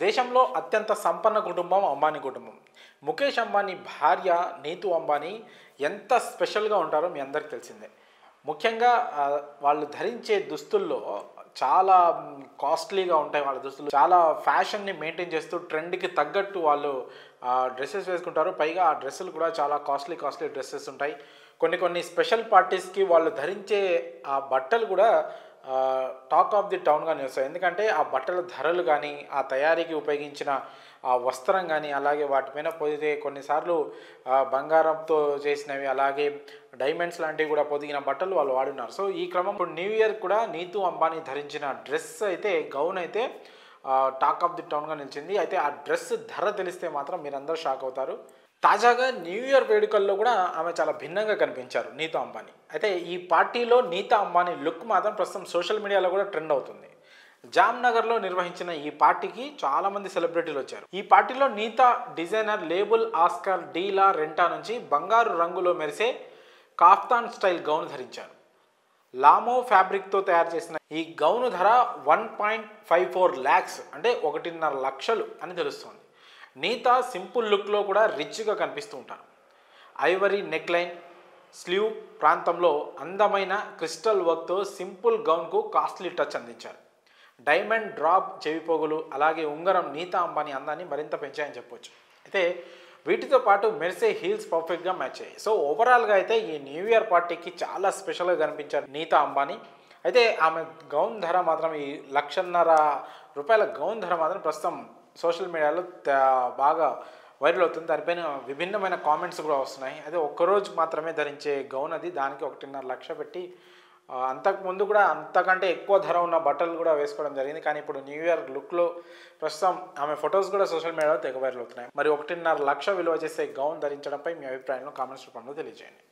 దేశంలో అత్యంత సంపన్న కుటుంబం అంబానీ కుటుంబం. ముఖేష్ అంబానీ భార్య నీతూ అంబానీ ఎంత స్పెషల్‌గా ఉంటారో మీ అందరికీ తెలిసిందే. ముఖ్యంగా వాళ్ళు ధరించే దుస్తుల్లో చాలా కాస్ట్‌లీగా ఉంటాయి వాళ్ళ దుస్తులు. చాలా ఫ్యాషన్‌ని మెయింటైన్ చేస్తూ ట్రెండ్‌కి తగ్గట్టు వాళ్ళు డ్రెసెస్ వేసుకుంటారు. పైగా ఆ డ్రెస్సులు కూడా చాలా కాస్ట్‌లీ డ్రెసెస్ ఉంటాయి. కొన్ని స్పెషల్ పార్టీస్‌కి వాళ్ళు ధరించే ఆ బట్టలు కూడా టాక్ ఆఫ్ ది టౌన్‌గా నిలుస్తాయి. ఎందుకంటే ఆ బట్టల ధరలు కానీ, ఆ తయారీకి ఉపయోగించిన ఆ వస్త్రం కానీ, అలాగే వాటిపైన పొదిగే కొన్నిసార్లు బంగారంతో చేసినవి, అలాగే డైమండ్స్ లాంటివి కూడా పొదిగిన బట్టలు వాళ్ళు వాడున్నారు. సో ఈ క్రమం ఇప్పుడు న్యూ ఇయర్ కూడా నీతూ అంబానీ ధరించిన డ్రెస్ అయితే, గౌన్ అయితే టాక్ ఆఫ్ ది టౌన్‌గా నిలిచింది. అయితే ఆ డ్రెస్ ధర తెలిస్తే మాత్రం మీరందరూ షాక్ అవుతారు. తాజాగా న్యూ ఇయర్ వేడుకల్లో కూడా ఆమె చాలా భిన్నంగా కనిపించారు నీతూ అంబానీ. అయితే ఈ పార్టీలో నీతా అంబానీ లుక్ మాత్రం ప్రస్తుతం సోషల్ మీడియాలో కూడా ట్రెండ్ అవుతుంది. జామ్నగర్లో నిర్వహించిన ఈ పార్టీకి చాలామంది సెలబ్రిటీలు వచ్చారు. ఈ పార్టీలో Nita designer label Oscar de la Renta నుంచి బంగారు రంగులో మెరిసే కాఫ్తాన్ స్టైల్ గౌన్ ధరించారు. లామో ఫ్యాబ్రిక్తో తయారు చేసిన ఈ గౌను ధర 1.54 lakhs అంటే 1.5 లక్షలు అని తెలుస్తోంది. నీతా సింపుల్ లుక్లో కూడా రిచ్గా కనిపిస్తూ ఉంటారు. ఐవరీ నెక్లైన్, స్లీవ్ ప్రాంతంలో అందమైన క్రిస్టల్ వర్క్తో సింపుల్ గౌన్కు కాస్ట్లీ టచ్ అందించారు. డైమండ్ డ్రాప్ చెవిపోగులు, అలాగే ఉంగరం నీతా అంబానీ అందాన్ని మరింత పెంచాయని చెప్పొచ్చు. అయితే వీటితో పాటు మెరిసే హీల్స్ పర్ఫెక్ట్గా మ్యాచ్ అయ్యాయి. సో ఓవరాల్గా అయితే ఈ న్యూ ఇయర్ పార్టీకి చాలా స్పెషల్గా కనిపించారు నీతా అంబానీ. అయితే ఆమె గౌన్ ధర మాత్రం ఈ ₹1,50,000 గౌన్ ధర మాత్రం ప్రస్తుతం సోషల్ మీడియాలో బాగా వైరల్ అవుతుంది. దానిపైన విభిన్నమైన కామెంట్స్ కూడా వస్తున్నాయి. అదే ఒక్కరోజు మాత్రమే ధరించే గౌన్ అది, దానికి 1.5 లక్ష పెట్టి అంతకుముందు కూడా అంతకంటే ఎక్కువ ధర ఉన్న బట్టలు కూడా వేసుకోవడం జరిగింది. కానీ ఇప్పుడు న్యూ ఇయర్ లుక్లో ప్రస్తుతం ఆమె ఫొటోస్ కూడా సోషల్ మీడియాలో తెగ వైరల్ అవుతున్నాయి. మరి 1.5 లక్ష విలువ చేసే గౌన్ ధరించడంపై మీ అభిప్రాయంలో కామెంట్స్ రూపంలో తెలియజేయండి.